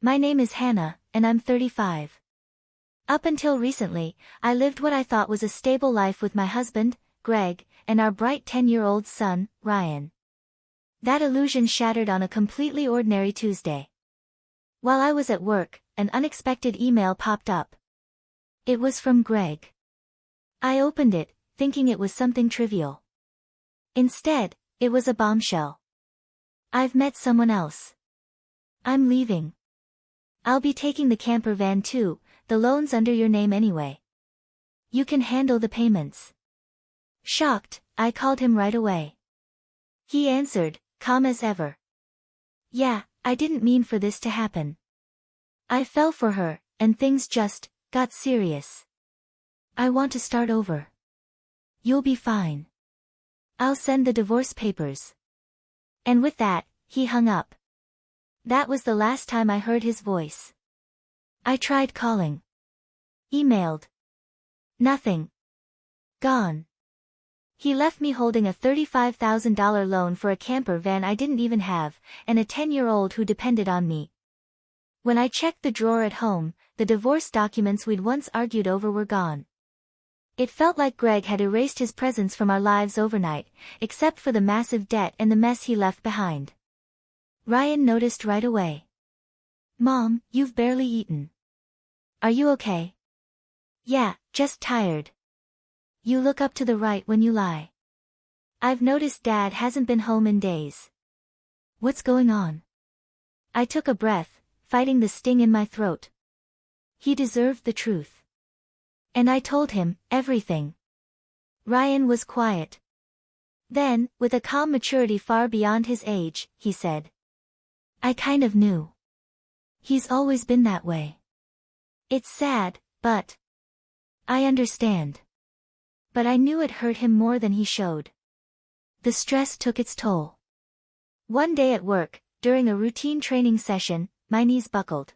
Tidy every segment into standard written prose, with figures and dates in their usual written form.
My name is Hannah, and I'm 35. Up until recently, I lived what I thought was a stable life with my husband, Greg, and our bright 10-year-old son, Ryan. That illusion shattered on a completely ordinary Tuesday. While I was at work, an unexpected email popped up. It was from Greg. I opened it, thinking it was something trivial. Instead, it was a bombshell. I've met someone else. I'm leaving. I'll be taking the camper van too, the loan's under your name anyway. You can handle the payments. Shocked, I called him right away. He answered, calm as ever. Yeah, I didn't mean for this to happen. I fell for her, and things just got serious. I want to start over. You'll be fine. I'll send the divorce papers. And with that, he hung up. That was the last time I heard his voice. I tried calling. Emailed. Nothing. Gone. He left me holding a $35,000 loan for a camper van I didn't even have, and a 10-year-old who depended on me. When I checked the drawer at home, the divorce documents we'd once argued over were gone. It felt like Greg had erased his presence from our lives overnight, except for the massive debt and the mess he left behind. Ryan noticed right away. Mom, you've barely eaten. Are you okay? Yeah, just tired. You look up to the right when you lie. I've noticed Dad hasn't been home in days. What's going on? I took a breath, fighting the sting in my throat. He deserved the truth. And I told him everything. Ryan was quiet. Then, with a calm maturity far beyond his age, he said, I kind of knew. He's always been that way. It's sad, but I understand. But I knew it hurt him more than he showed. The stress took its toll. One day at work, during a routine training session, my knees buckled.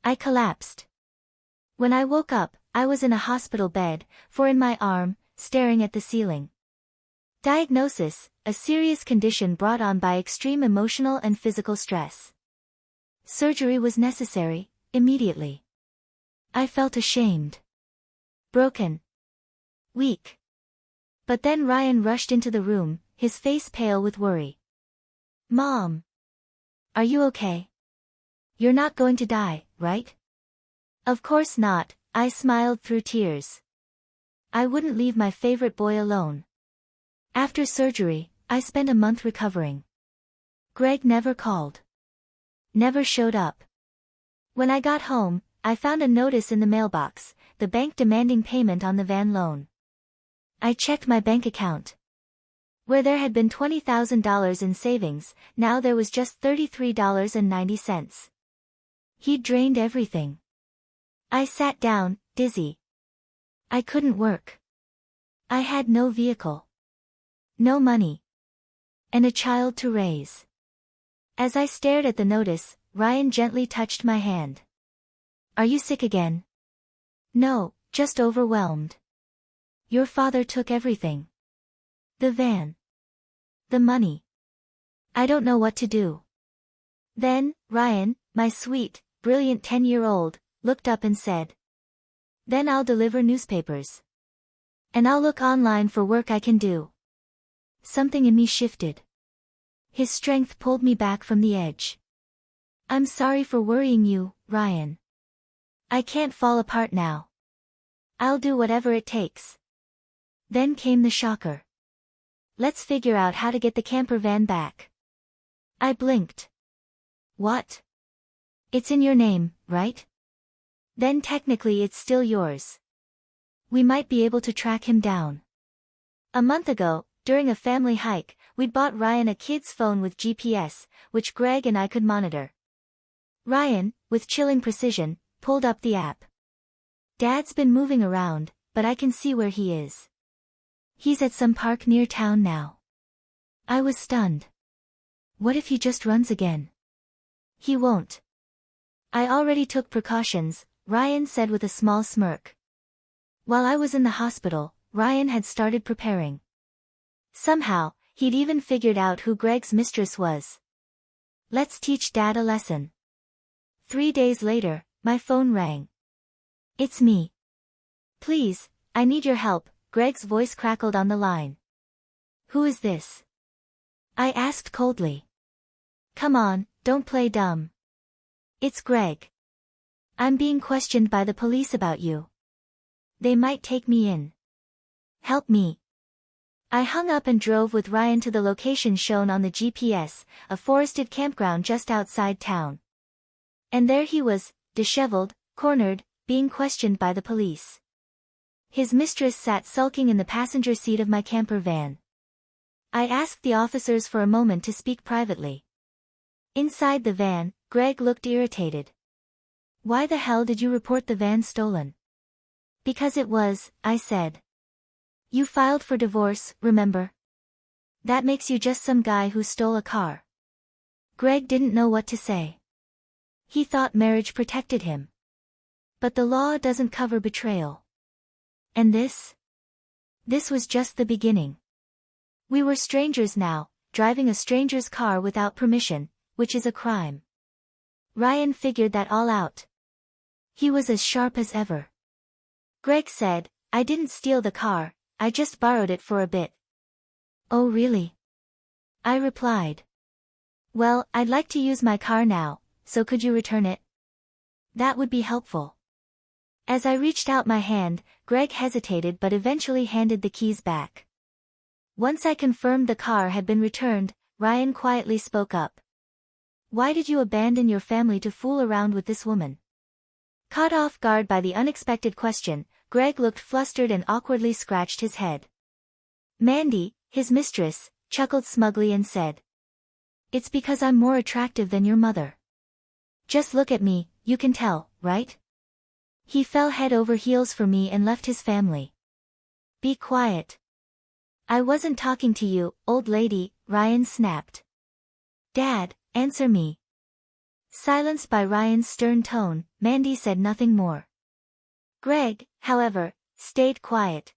I collapsed. When I woke up, I was in a hospital bed, for in my arm, staring at the ceiling. Diagnosis, a serious condition brought on by extreme emotional and physical stress. Surgery was necessary, immediately. I felt ashamed. Broken. Weak. But then Ryan rushed into the room, his face pale with worry. Mom! Are you okay? You're not going to die, right? Of course not, I smiled through tears. I wouldn't leave my favorite boy alone. After surgery, I spent a month recovering. Greg never called. Never showed up. When I got home, I found a notice in the mailbox, the bank demanding payment on the van loan. I checked my bank account. Where there had been $20,000 in savings, now there was just $33.90. He'd drained everything. I sat down, dizzy. I couldn't work. I had no vehicle. No money. And a child to raise. As I stared at the notice, Ryan gently touched my hand. Are you sick again? No, just overwhelmed. Your father took everything. The van. The money. I don't know what to do. Then, Ryan, my sweet, brilliant 10-year-old, looked up and said, Then I'll deliver newspapers. And I'll look online for work I can do. Something in me shifted. His strength pulled me back from the edge. I'm sorry for worrying you, Ryan. I can't fall apart now. I'll do whatever it takes. Then came the shocker. Let's figure out how to get the camper van back. I blinked. What? It's in your name, right? Then technically it's still yours. We might be able to track him down. A month ago, during a family hike, we'd bought Ryan a kid's phone with GPS, which Greg and I could monitor. Ryan, with chilling precision, pulled up the app. Dad's been moving around, but I can see where he is. He's at some park near town now. I was stunned. What if he just runs again? He won't. I already took precautions, Ryan said with a small smirk. While I was in the hospital, Ryan had started preparing. Somehow, he'd even figured out who Greg's mistress was. Let's teach Dad a lesson. 3 days later, my phone rang. "It's me. Please, I need your help," Greg's voice crackled on the line. "Who is this?" I asked coldly. "Come on, don't play dumb. It's Greg. I'm being questioned by the police about you. They might take me in. Help me." I hung up and drove with Ryan to the location shown on the GPS, a forested campground just outside town. And there he was, disheveled, cornered, being questioned by the police. His mistress sat sulking in the passenger seat of my camper van. I asked the officers for a moment to speak privately. Inside the van, Greg looked irritated. "Why the hell did you report the van stolen?" "Because it was," I said. "You filed for divorce, remember? That makes you just some guy who stole a car." Greg didn't know what to say. He thought marriage protected him. But the law doesn't cover betrayal. And this? This was just the beginning. We were strangers now, driving a stranger's car without permission, which is a crime. Ryan figured that all out. He was as sharp as ever. Greg said, "I didn't steal the car, I just borrowed it for a bit." "Oh really?" I replied. "Well, I'd like to use my car now, so could you return it? That would be helpful." As I reached out my hand, Greg hesitated but eventually handed the keys back. Once I confirmed the car had been returned, Ryan quietly spoke up. "Why did you abandon your family to fool around with this woman?" Caught off guard by the unexpected question, Greg looked flustered and awkwardly scratched his head. Mandy, his mistress, chuckled smugly and said, "It's because I'm more attractive than your mother. Just look at me, you can tell, right?" He fell head over heels for me and left his family. "Be quiet. I wasn't talking to you, old lady," Ryan snapped. "Dad, answer me." Silenced by Ryan's stern tone, Mandy said nothing more. Greg, however, stayed quiet.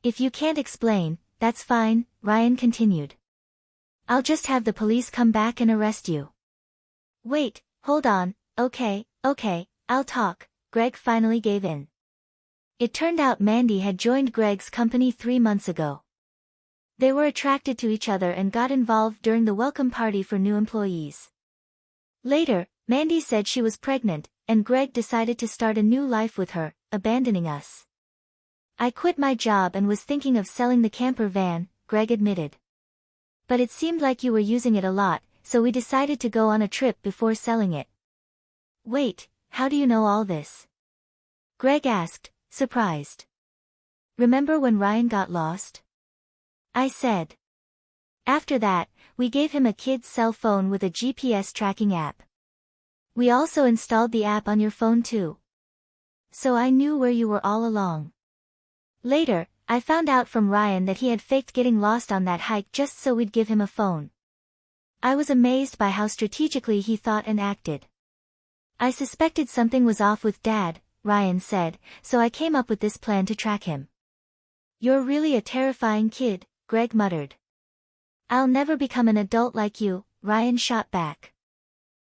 "If you can't explain, that's fine," Ryan continued. "I'll just have the police come back and arrest you." "Wait, hold on, okay, I'll talk," Greg finally gave in. It turned out Mandy had joined Greg's company 3 months ago. They were attracted to each other and got involved during the welcome party for new employees. Later, Mandy said she was pregnant, and Greg decided to start a new life with her, abandoning us. "I quit my job and was thinking of selling the camper van," Greg admitted. "But it seemed like you were using it a lot, so we decided to go on a trip before selling it." "Wait, how do you know all this?" Greg asked, surprised. "Remember when Ryan got lost?" I said. "After that, we gave him a kid's cell phone with a GPS tracking app. We also installed the app on your phone too. So I knew where you were all along." Later, I found out from Ryan that he had faked getting lost on that hike just so we'd give him a phone. I was amazed by how strategically he thought and acted. "I suspected something was off with Dad," Ryan said, "so I came up with this plan to track him." "You're really a terrifying kid," Greg muttered. "I'll never become an adult like you," Ryan shot back.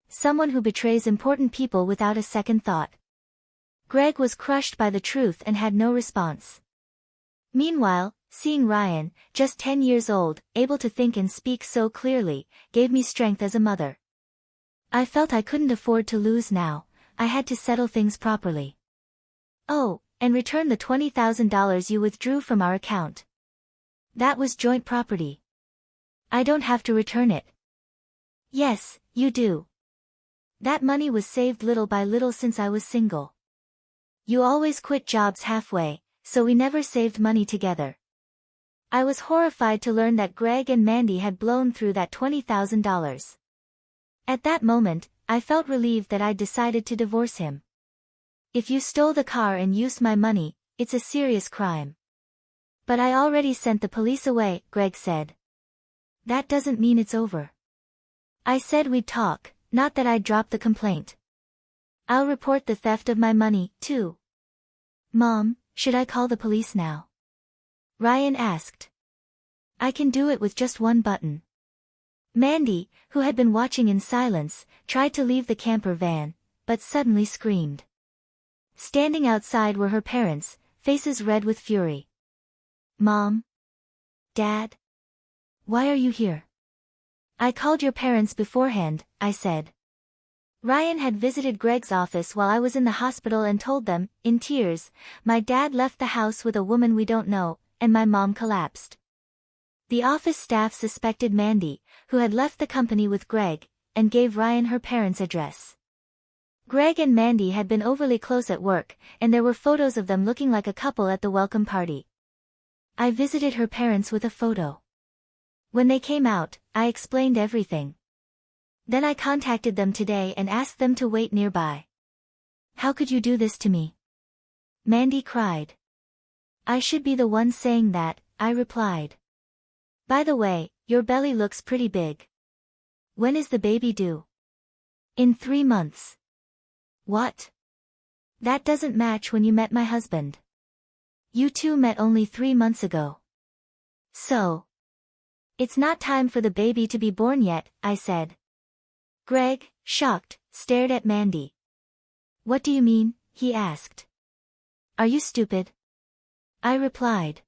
"Someone who betrays important people without a second thought." Greg was crushed by the truth and had no response. Meanwhile, seeing Ryan, just 10 years old, able to think and speak so clearly, gave me strength as a mother. I felt I couldn't afford to lose now, I had to settle things properly. "Oh, and return the $20,000 you withdrew from our account. That was joint property." "I don't have to return it." "Yes, you do. That money was saved little by little since I was single. You always quit jobs halfway, so we never saved money together." I was horrified to learn that Greg and Mandy had blown through that $20,000. At that moment, I felt relieved that I'd decided to divorce him. "If you stole the car and used my money, it's a serious crime." "But I already sent the police away," Greg said. "That doesn't mean it's over." I said we'd talk, not that I'd drop the complaint. "I'll report the theft of my money, too." "Mom, should I call the police now?" Ryan asked. "I can do it with just one button." Mandy, who had been watching in silence, tried to leave the camper van, but suddenly screamed. Standing outside were her parents, faces red with fury. "Mom? Dad? Why are you here?" "I called your parents beforehand," I said. Ryan had visited Greg's office while I was in the hospital and told them, in tears, "My dad left the house with a woman we don't know," and my mom collapsed. The office staff suspected Mandy, who had left the company with Greg, and gave Ryan her parents' address. Greg and Mandy had been overly close at work, and there were photos of them looking like a couple at the welcome party. I visited her parents with a photo. When they came out, I explained everything. Then I contacted them today and asked them to wait nearby. "How could you do this to me?" Mandy cried. "I should be the one saying that," I replied. "By the way, your belly looks pretty big. When is the baby due?" "In 3 months." "What? That doesn't match when you met my husband. You two met only 3 months ago." "So? It's not time for the baby to be born yet," I said. Greg, shocked, stared at Mandy. "What do you mean?" he asked. "Are you stupid?" I replied.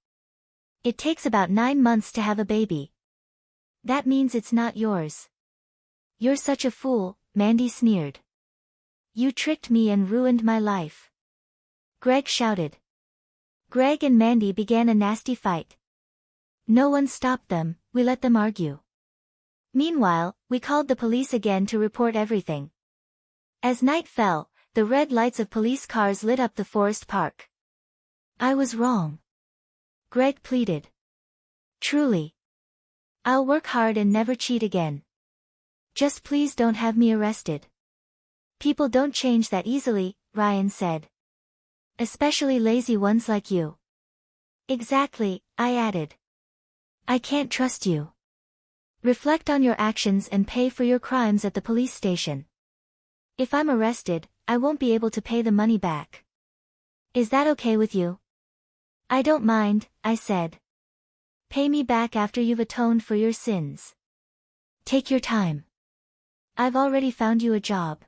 "It takes about 9 months to have a baby. That means it's not yours." "You're such a fool," Mandy sneered. "You tricked me and ruined my life." Greg shouted. Greg and Mandy began a nasty fight. No one stopped them, we let them argue. Meanwhile, we called the police again to report everything. As night fell, the red lights of police cars lit up the forest park. "I was wrong," Greg pleaded. "Truly. I'll work hard and never cheat again. Just please don't have me arrested." "People don't change that easily," Ryan said. "Especially lazy ones like you." "Exactly," I added. "I can't trust you. Reflect on your actions and pay for your crimes at the police station. If I'm arrested, I won't be able to pay the money back. Is that okay with you?" "I don't mind," I said. "Pay me back after you've atoned for your sins. Take your time. I've already found you a job.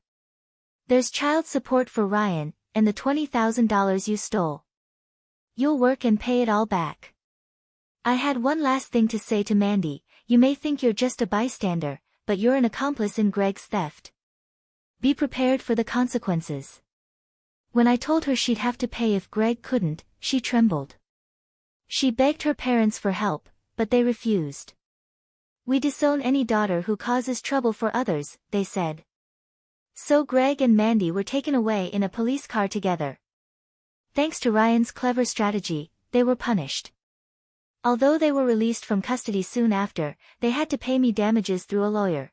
There's child support for Ryan, and the $20,000 you stole. You'll work and pay it all back." I had one last thing to say to Mandy. "You may think you're just a bystander, but you're an accomplice in Greg's theft. Be prepared for the consequences." When I told her she'd have to pay if Greg couldn't, she trembled. She begged her parents for help, but they refused. "We disown any daughter who causes trouble for others," they said. So Greg and Mandy were taken away in a police car together. Thanks to Ryan's clever strategy, they were punished. Although they were released from custody soon after, they had to pay me damages through a lawyer.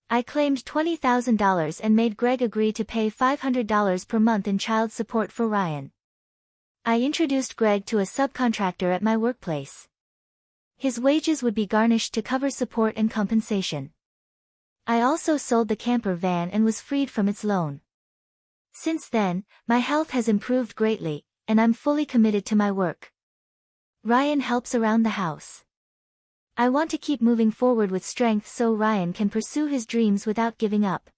I claimed $20,000 and made Greg agree to pay $500 per month in child support for Ryan. I introduced Greg to a subcontractor at my workplace. His wages would be garnished to cover support and compensation. I also sold the camper van and was freed from its loan. Since then, my health has improved greatly, and I'm fully committed to my work. Ryan helps around the house. I want to keep moving forward with strength so Ryan can pursue his dreams without giving up.